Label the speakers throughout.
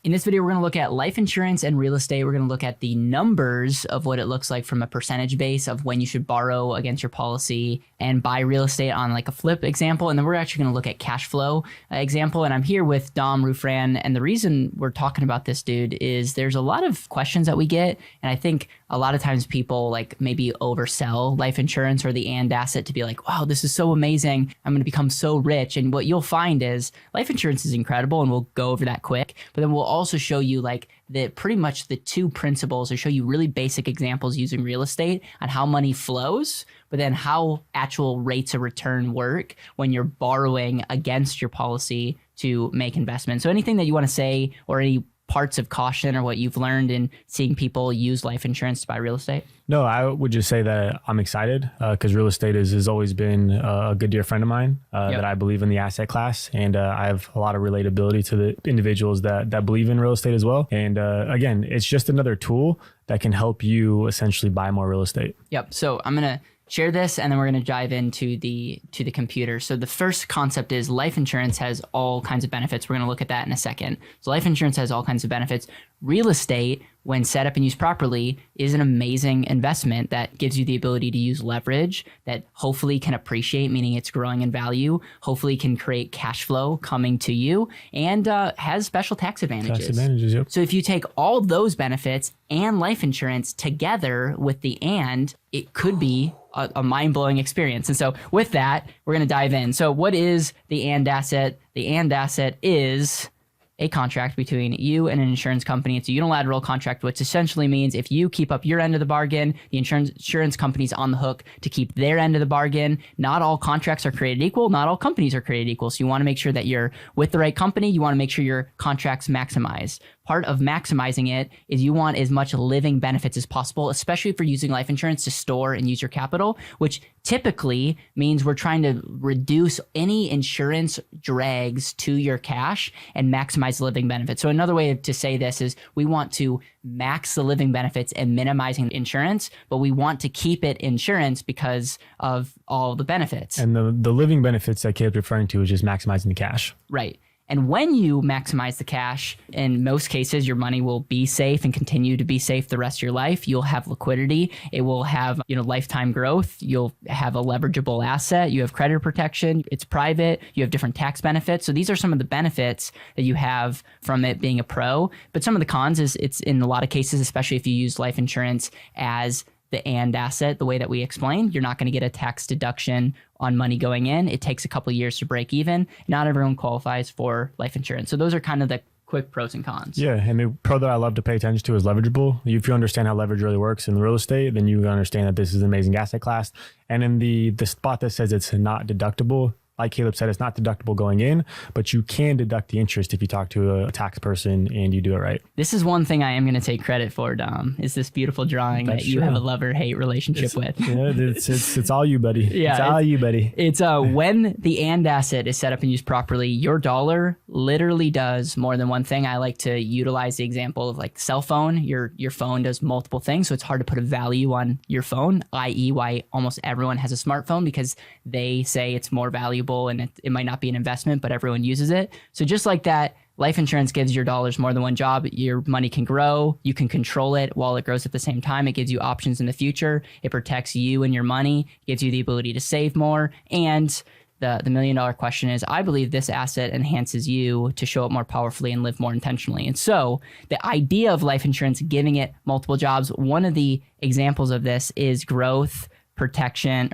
Speaker 1: In this video, we're going to look at life insurance and real estate. We're going to look at the numbers of what it looks like from a percentage base of when you should borrow against your policy and buy real estate on like a flip example. And then we're actually going to look at cash flow example. And I'm here with Dom Rufran. And the reason we're talking about this, dude, is there's a lot of questions that we get. And I think a lot of times people like maybe oversell life insurance or the and asset to be like, wow, this is so amazing. I'm going to become so rich. And what you'll find is life insurance is incredible. And we'll go over that quick. But then we'll also show you like pretty much the two principles, or show you really basic examples using real estate on how money flows, but then how actual rates of return work when you're borrowing against your policy to make investments. So anything that you want to say, or any parts of caution or what you've learned in seeing people use life insurance to buy real estate?
Speaker 2: No, I would just say that I'm excited because real estate has always been a good dear friend of mine that I believe in the asset class. And I have a lot of relatability to the individuals that believe in real estate as well. And again, it's just another tool that can help you essentially buy more real estate.
Speaker 1: Yep. So I'm going to share this and then we're going to dive into the computer. So the first concept is life insurance has all kinds of benefits. We're going to look at that in a second. So life insurance has all kinds of benefits. Real estate, when set up and used properly, is an amazing investment that gives you the ability to use leverage that hopefully can appreciate, meaning it's growing in value, hopefully can create cash flow coming to you, and has special tax advantages.
Speaker 2: Tax advantages, yep.
Speaker 1: So if you take all those benefits and life insurance together with the and, it could be a mind-blowing experience. And so with that, we're going to dive in. So what is the and asset? The and asset is a contract between you and an insurance company. It's a unilateral contract, which essentially means if you keep up your end of the bargain, the insurance company's on the hook to keep their end of the bargain. Not all contracts are created equal. Not all companies are created equal. So you want to make sure that you're with the right company. You want to make sure your contract's maximized. Part of maximizing it is you want as much living benefits as possible, especially if you're using life insurance to store and use your capital, which typically means we're trying to reduce any insurance drags to your cash and maximize living benefits. So another way to say this is we want to max the living benefits and minimizing insurance, but we want to keep it insurance because of all the benefits.
Speaker 2: And the living benefits that Caleb's referring to is just maximizing the cash.
Speaker 1: Right. And when you maximize the cash, in most cases, your money will be safe and continue to be safe the rest of your life. You'll have liquidity. It will have, lifetime growth. You'll have a leverageable asset. You have credit protection. It's private. You have different tax benefits. So these are some of the benefits that you have from it being a pro. But some of the cons is it's in a lot of cases, especially if you use life insurance as the and asset, the way that we explained, you're not going to get a tax deduction on money going in. It takes a couple of years to break even. Not everyone qualifies for life insurance. So those are kind of the quick pros and cons.
Speaker 2: Yeah, and the pro that I love to pay attention to is leverageable. If you understand how leverage really works in real estate, then you understand that this is an amazing asset class. And in the spot that says it's not deductible, like Caleb said, it's not deductible going in, but you can deduct the interest if you talk to a tax person and you do it right.
Speaker 1: This is one thing I am going to take credit for, Dom, is this beautiful drawing that you have a love-or-hate relationship with.
Speaker 2: Yeah, it's all you, buddy. Yeah, it's all you, buddy.
Speaker 1: It's when the and asset is set up and used properly, your dollar literally does more than one thing. I like to utilize the example of like cell phone. Your phone does multiple things, so it's hard to put a value on your phone, i.e. why almost everyone has a smartphone, because they say it's more valuable and it might not be an investment, but everyone uses it. So just like that, life insurance gives your dollars more than one job. Your money can grow. You can control it while it grows at the same time. It gives you options in the future. It protects you and your money, gives you the ability to save more. And the $1 million question is, I believe this asset enhances you to show up more powerfully and live more intentionally. And so the idea of life insurance giving it multiple jobs, one of the examples of this is growth, protection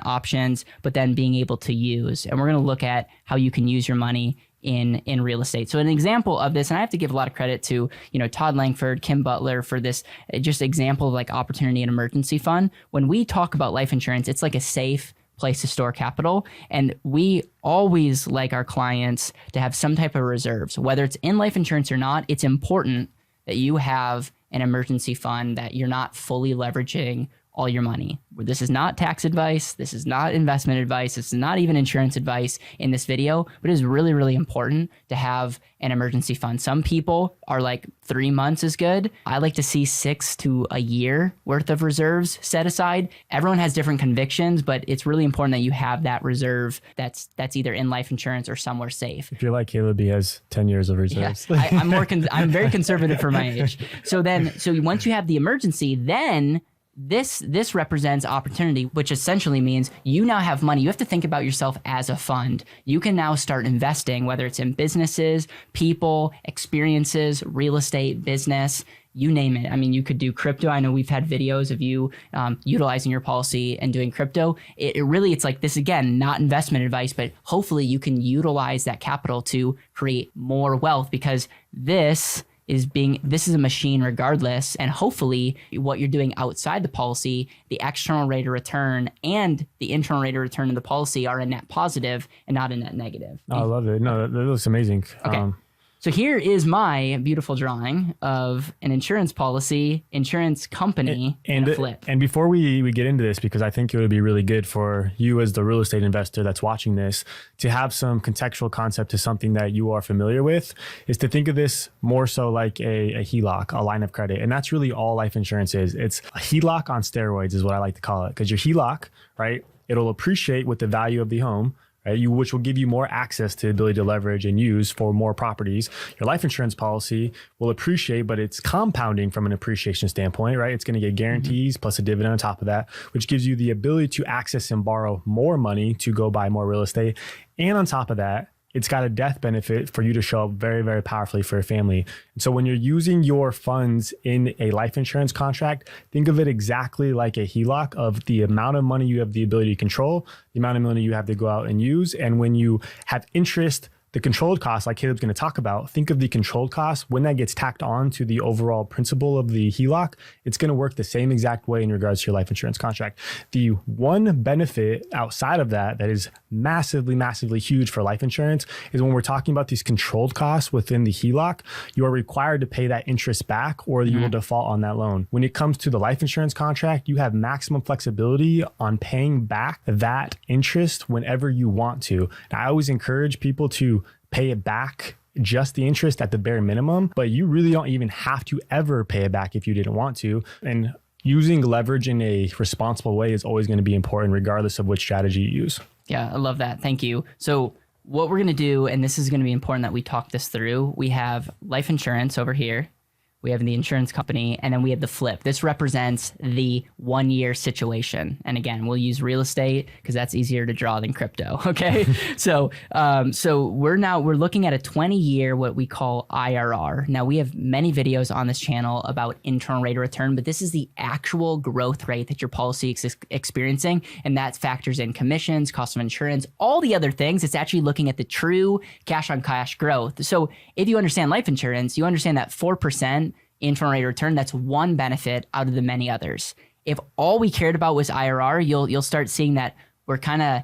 Speaker 1: options, but then being able to use. And we're going to look at how you can use your money in real estate. So an example of this, and I have to give a lot of credit to, Todd Langford, Kim Butler for this just example of like opportunity and emergency fund. When we talk about life insurance, it's like a safe place to store capital. And we always like our clients to have some type of reserves, whether it's in life insurance or not. It's important that you have an emergency fund that you're not fully leveraging all your money. This is not tax advice. This is not investment advice. This is not even insurance advice in this video, but it is really, really important to have an emergency fund. Some people are like 3 months is good. I like to see 6 to a year worth of reserves set aside. Everyone has different convictions, but it's really important that you have that reserve that's either in life insurance or somewhere safe.
Speaker 2: If you're like Caleb, he has 10 years of reserves.
Speaker 1: Yeah, I'm very conservative for my age. So once you have the emergency, then this represents opportunity, which essentially means you now have money. You have to think about yourself as a fund. You can now start investing, whether it's in businesses, people, experiences, real estate, business, you name it. I mean, you could do crypto. I know we've had videos of you utilizing your policy and doing crypto. It's like this, again, not investment advice, but hopefully you can utilize that capital to create more wealth, because this is a machine regardless. And hopefully what you're doing outside the policy, the external rate of return and the internal rate of return of the policy are a net positive and not a net negative.
Speaker 2: Oh, I love it. No, that looks amazing.
Speaker 1: Okay. So here is my beautiful drawing of an insurance policy, insurance company, and a flip.
Speaker 2: And before we get into this, because I think it would be really good for you as the real estate investor that's watching this to have some contextual concept to something that you are familiar with, is to think of this more so like a HELOC, a line of credit. And that's really all life insurance is. It's a HELOC on steroids is what I like to call it. Because your HELOC, right, it'll appreciate with the value of the home, which will give you more access to the ability to leverage and use for more properties. Your life insurance policy will appreciate, but it's compounding from an appreciation standpoint, right? It's going to get guarantees plus a dividend on top of that, which gives you the ability to access and borrow more money to go buy more real estate. And on top of that, it's got a death benefit for you to show up very, very powerfully for your family. And so when you're using your funds in a life insurance contract, think of it exactly like a HELOC of the amount of money you have the ability to control, the amount of money you have to go out and use. And when you have interest, the controlled cost, like Caleb's going to talk about, think of the controlled cost when that gets tacked on to the overall principle of the HELOC. It's going to work the same exact way in regards to your life insurance contract. The one benefit outside of that is massively, massively huge for life insurance is when we're talking about these controlled costs within the HELOC, you are required to pay that interest back or you will default on that loan. When it comes to the life insurance contract, you have maximum flexibility on paying back that interest whenever you want to. Now, I always encourage people to pay it back, just the interest at the bare minimum, but you really don't even have to ever pay it back if you didn't want to. And using leverage in a responsible way is always going to be important regardless of which strategy you use.
Speaker 1: Yeah, I love that. Thank you. So what we're going to do, and this is going to be important that we talk this through, we have life insurance over here. We have the insurance company, and then we have the flip. This represents the 1 year situation. And again, we'll use real estate because that's easier to draw than crypto. Okay. So we're looking at a 20-year, what we call IRR. Now we have many videos on this channel about internal rate of return, but this is the actual growth rate that your policy is experiencing. And that factors in commissions, cost of insurance, all the other things. It's actually looking at the true cash on cash growth. So if you understand life insurance, you understand that 4% internal rate of return, that's one benefit out of the many others. If all we cared about was IRR, you'll start seeing that we're kind of,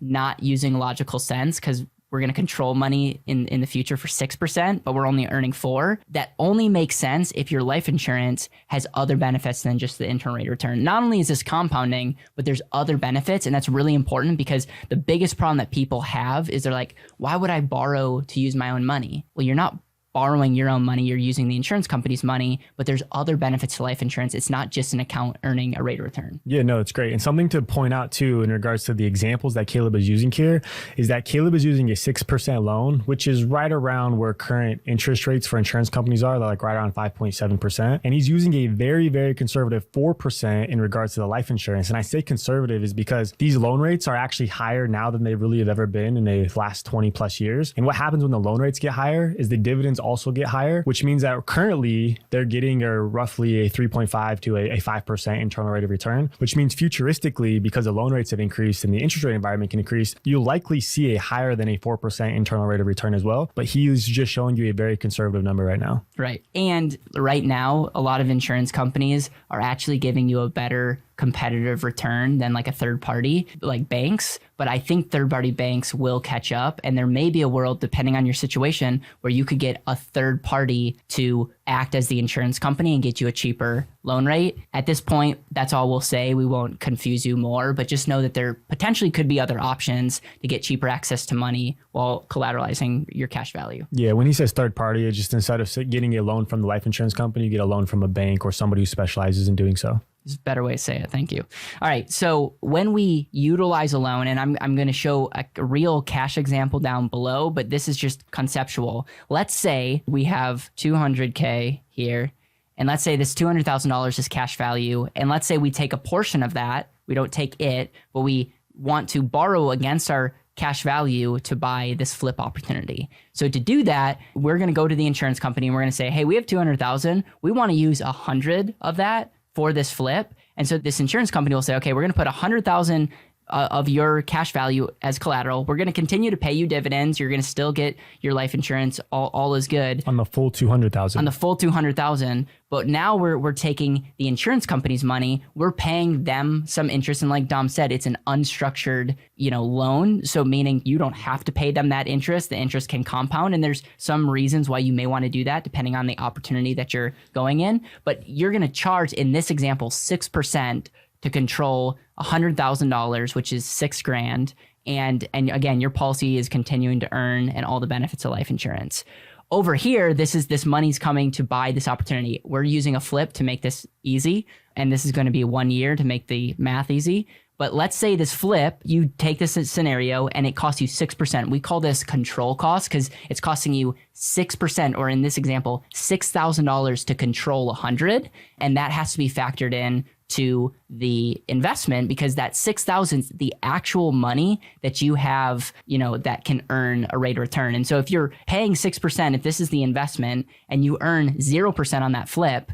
Speaker 1: not using logical sense because we're going to control money in the future for 6%, but we're only earning 4%. That only makes sense if your life insurance has other benefits than just the internal rate of return. Not only is this compounding, but there's other benefits. And that's really important because the biggest problem that people have is they're like, why would I borrow to use my own money? Well, you're not borrowing your own money, you're using the insurance company's money, but there's other benefits to life insurance. It's not just an account earning a rate of return.
Speaker 2: Yeah, no, it's great. And something to point out too, in regards to the examples that Caleb is using here, is that Caleb is using a 6% loan, which is right around where current interest rates for insurance companies are. They're like right around 5.7%. And he's using a very, very conservative 4% in regards to the life insurance. And I say conservative is because these loan rates are actually higher now than they really have ever been in the last 20 plus years. And what happens when the loan rates get higher is the dividends also get higher, which means that currently they're getting roughly a 3.5 to a 5% internal rate of return, which means futuristically, because the loan rates have increased and the interest rate environment can increase, you'll likely see a higher than a 4% internal rate of return as well. But he's just showing you a very conservative number right now.
Speaker 1: Right. And right now, a lot of insurance companies are actually giving you a better competitive return than like a third party like banks. But I think third party banks will catch up, and there may be a world, depending on your situation, where you could get a third party to act as the insurance company and get you a cheaper loan rate. At this point, that's all we'll say. We won't confuse you more, but just know that there potentially could be other options to get cheaper access to money while collateralizing your cash value.
Speaker 2: Yeah, when he says third party, it's just instead of getting a loan from the life insurance company, you get a loan from a bank or somebody who specializes in doing so.
Speaker 1: It's a better way to say it. Thank you. All right. So when we utilize a loan, and I'm going to show a real cash example down below, but this is just conceptual. Let's say we have $200K here, and let's say this $200,000 is cash value. And let's say we take a portion of that. We don't take it, but we want to borrow against our cash value to buy this flip opportunity. So to do that, we're going to go to the insurance company and we're going to say, hey, we have 200,000. We want to use 100 of that for this flip. And so this insurance company will say, okay, we're going to put 100,000 of your cash value as collateral. We're going to continue to pay you dividends. You're going to still get your life insurance. All is good.
Speaker 2: On the full 200,000.
Speaker 1: On the full 200,000. But now we're taking the insurance company's money. We're paying them some interest. And like Dom said, it's an unstructured, loan. So meaning you don't have to pay them that interest. The interest can compound. And there's some reasons why you may want to do that depending on the opportunity that you're going in. But you're going to charge, in this example, 6% to control $100,000, which is $6,000. And again, your policy is continuing to earn and all the benefits of life insurance. Over here, this money's coming to buy this opportunity. We're using a flip to make this easy. And this is going to be 1 year to make the math easy. But let's say this flip, you take this scenario and it costs you 6%. We call this control cost because it's costing you 6%, or in this example, $6,000 to control 100. And that has to be factored in to the investment, because that 6,000 is the actual money that you have, that can earn a rate of return. And so if you're paying 6%, if this is the investment and you earn 0% on that flip,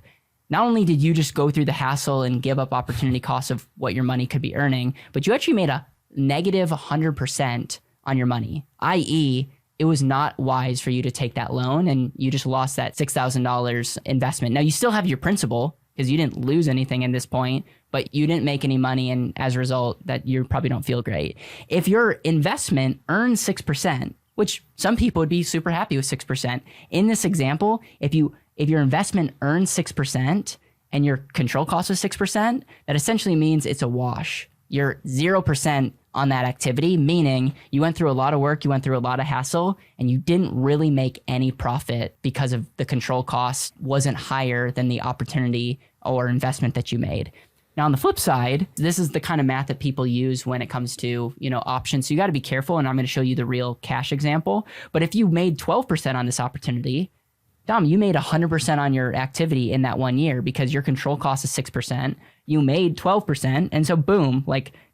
Speaker 1: not only did you just go through the hassle and give up opportunity costs of what your money could be earning, but you actually made a negative 100% on your money, i.e., it was not wise for you to take that loan and you just lost that $6,000 investment. Now you still have your principal, because you didn't lose anything at this point, but you didn't make any money, and as a result, that you probably don't feel great. If your investment earns 6%, which some people would be super happy with 6%, in this example, if your investment earns 6% and your control cost is 6%, that essentially means it's a wash. You're 0% on that activity, meaning you went through a lot of work, you went through a lot of hassle, and you didn't really make any profit because of the control cost wasn't higher than the opportunity or investment that you made. Now, on the flip side, this is the kind of math that people use when it comes to, options. So you got to be careful, and I'm going to show you the real cash example. But if you made 12% on this opportunity, Dom, you made 100% on your activity in that 1 year because your control cost is 6%. You made 12%. And so boom,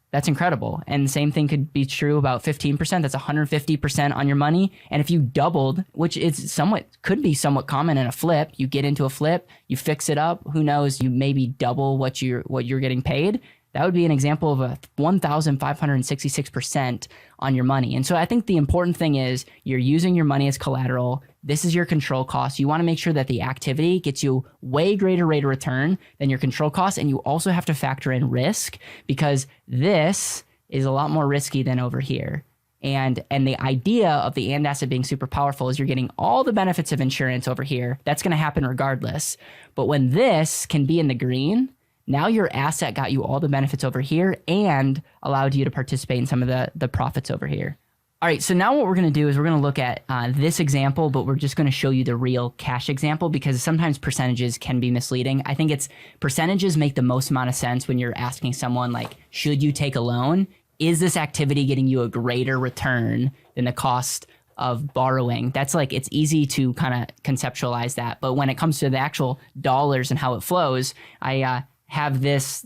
Speaker 1: that's incredible. And the same thing could be true about 15%. That's 150% on your money. And if you doubled, which is could be somewhat common in a flip, you get into a flip, you fix it up, who knows, you maybe double what you're getting paid. That would be an example of a 1,566% on your money. And so I think the important thing is you're using your money as collateral. This is your control cost. You want to make sure that the activity gets you way greater rate of return than your control cost. And you also have to factor in risk, because this is a lot more risky than over here. And the idea of the and asset being super powerful is you're getting all the benefits of insurance over here. That's going to happen regardless. But when this can be in the green, now your asset got you all the benefits over here and allowed you to participate in some of the profits over here. All right, so now what we're going to do is we're going to look at this example, but we're just going to show you the real cash example, because sometimes percentages can be misleading. I think percentages make the most amount of sense when you're asking someone, should you take a loan? Is this activity getting you a greater return than the cost of borrowing? That's it's easy to kind of conceptualize that. But when it comes to the actual dollars and how it flows, I have this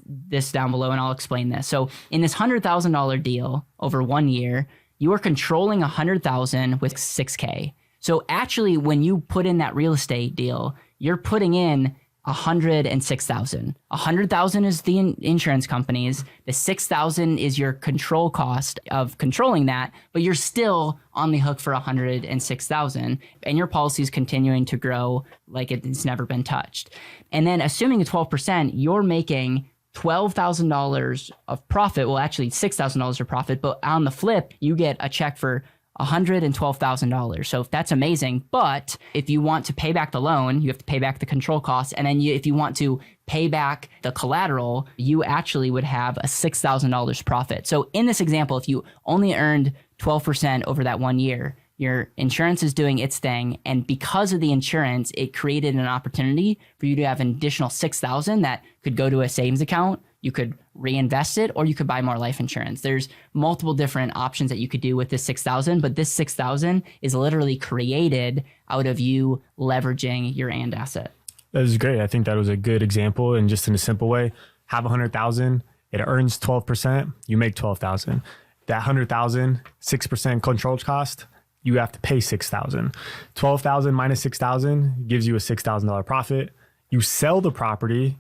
Speaker 1: down below, and I'll explain this. So in this $100,000 deal over 1 year, you are controlling 100,000 with $6K. So actually, when you put in that real estate deal, you're putting in 106,000. 100,000 is the insurance companies. The 6,000 is your control cost of controlling that, but you're still on the hook for 106,000, and your policy is continuing to grow like it's never been touched. And then assuming a 12%, you're making $12,000 of profit. Well, actually $6,000 of profit, but on the flip, you get a check for $112,000. So that's amazing. But if you want to pay back the loan, you have to pay back the control costs. And then if you want to pay back the collateral, you actually would have a $6,000 profit. So in this example, if you only earned 12% over that 1 year, your insurance is doing its thing. And because of the insurance, it created an opportunity for you to have an additional $6,000 that could go to a savings account. You could reinvest it, or you could buy more life insurance. There's multiple different options that you could do with this $6,000, but this $6,000 is literally created out of you leveraging your and asset.
Speaker 2: That is great. I think that was a good example, and just in a simple way, have 100,000, it earns 12%, you make 12,000. That 100,000, 6% control cost, you have to pay 6,000. 12,000 minus 6,000 gives you a $6,000 profit. You sell the property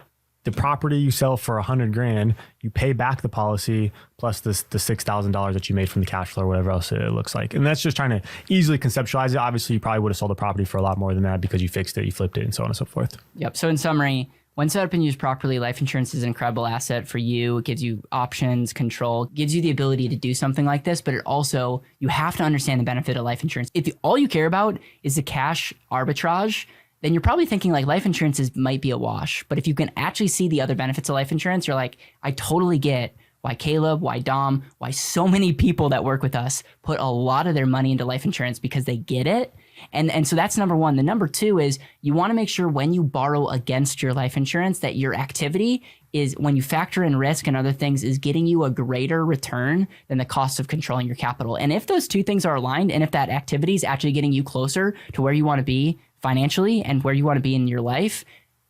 Speaker 2: you sell for 100 grand, you pay back the policy plus the $6,000 that you made from the cash flow or whatever else it looks like. And that's just trying to easily conceptualize it. Obviously, you probably would have sold the property for a lot more than that because you fixed it, you flipped it, and so on and so forth.
Speaker 1: Yep. So in summary, when set up and used properly, life insurance is an incredible asset for you. It gives you options, control, gives you the ability to do something like this, but it also, you have to understand the benefit of life insurance. If all you care about is the cash arbitrage, then you're probably thinking like life insurance might be a wash. But if you can actually see the other benefits of life insurance, you're like, I totally get why Caleb, why Dom, why so many people that work with us put a lot of their money into life insurance because they get it. And so that's number one. The number two is you want to make sure when you borrow against your life insurance that your activity is, when you factor in risk and other things, is getting you a greater return than the cost of controlling your capital. And if those two things are aligned, and if that activity is actually getting you closer to where you want to be financially and where you want to be in your life,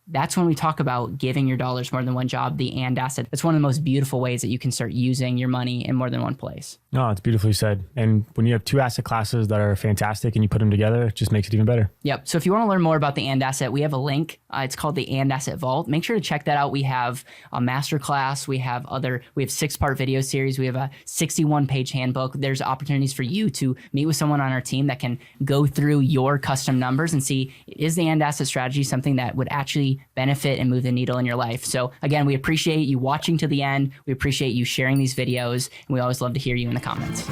Speaker 1: that's when we talk about giving your dollars more than one job, the and asset. It's one of the most beautiful ways that you can start using your money in more than one place.
Speaker 2: No, it's beautifully said. And when you have two asset classes that are fantastic and you put them together, it just makes it even better.
Speaker 1: Yep. So if you want to learn more about the and asset, we have a link. It's called the and asset vault. Make sure to check that out. We have a masterclass. We have 6-part video series. We have a 61-page handbook. There's opportunities for you to meet with someone on our team that can go through your custom numbers and see, is the and asset strategy something that would actually benefit and move the needle in your life? So again, we appreciate you watching to the end. We appreciate you sharing these videos, and we always love to hear you in the comments.